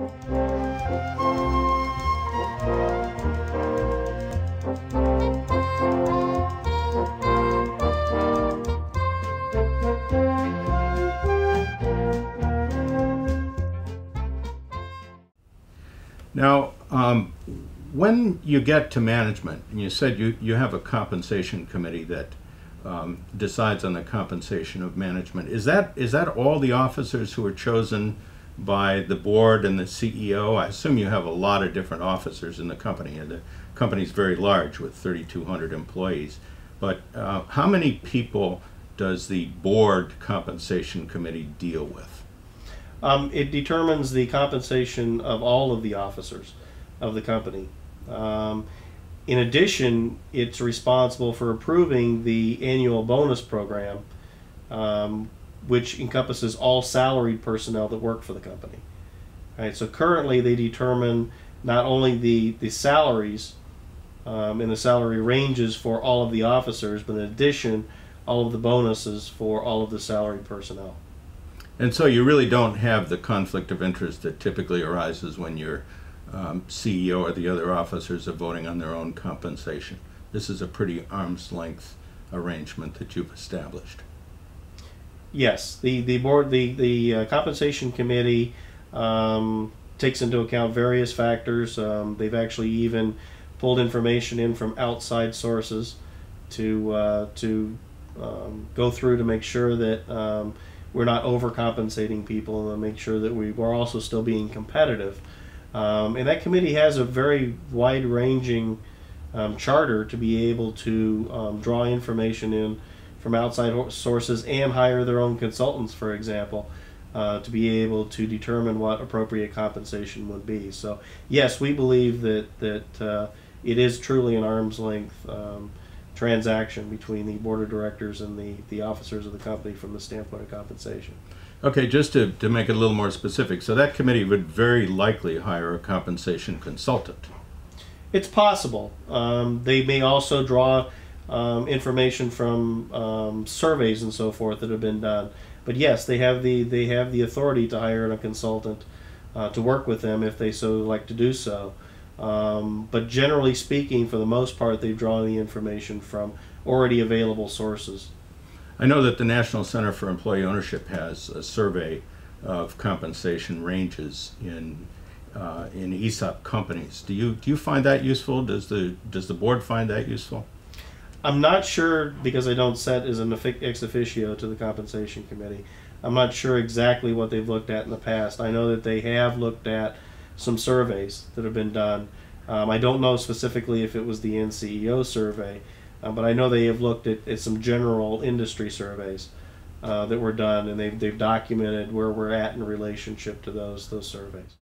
Now, when you get to management, and you said you have a compensation committee that decides on the compensation of management, is that all the officers who are chosen by the board and the CEO? I assume you have a lot of different officers in the company, and the company's very large with 3,200 employees. But how many people does the board compensation committee deal with? It determines the compensation of all of the officers of the company. In addition, it's responsible for approving the annual bonus program, which encompasses all salaried personnel that work for the company. All right, so currently they determine not only the salaries and the salary ranges for all of the officers, but in addition, all of the bonuses for all of the salaried personnel. And so you really don't have the conflict of interest that typically arises when your CEO or the other officers are voting on their own compensation. This is a pretty arm's length arrangement that you've established. Yes, the board, the compensation committee takes into account various factors. They've actually even pulled information in from outside sources to go through to make sure that we're not overcompensating people and make sure that we're also still being competitive. And that committee has a very wide-ranging charter to be able to draw information in from outside sources and hire their own consultants, for example, to be able to determine what appropriate compensation would be. So yes, we believe that it is truly an arm's length transaction between the board of directors and the officers of the company from the standpoint of compensation. Okay, just to make it a little more specific, so that committee would very likely hire a compensation consultant. It's possible. They may also draw information from surveys and so forth that have been done. But yes, they have the authority to hire a consultant to work with them if they so like to do so. But generally speaking, for the most part, they've drawn the information from already available sources. I know that the National Center for Employee Ownership has a survey of compensation ranges in ESOP companies. Do you find that useful? Does the board find that useful? I'm not sure, because I don't set as an ex officio to the compensation committee. I'm not sure exactly what they've looked at in the past. I know that they have looked at some surveys that have been done. I don't know specifically if it was the NCEO survey, but I know they have looked at some general industry surveys that were done, and they've documented where we're at in relationship to those surveys.